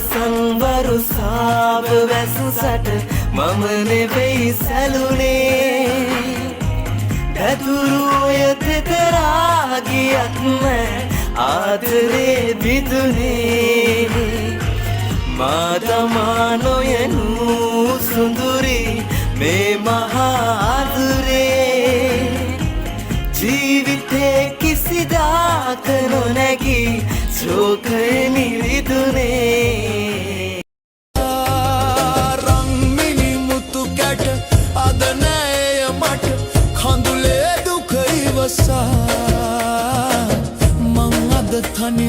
සංවරු සාව වැසුසට මම නෙවෙයි සැලුනේ දැදුරු ඔය තෙතරා ගියත් ආදරේ බිඳුනේ මා තමා නොයනු සුඳුරි මේ මහා ආදරේ ජීවිතේ කිසිදාක නොනැගි ශෝකය නිරිදුනේ රන්මිනි මුතු කැට අද නෑය මට කඳුලේ දුක ඉවසා මං අද තනි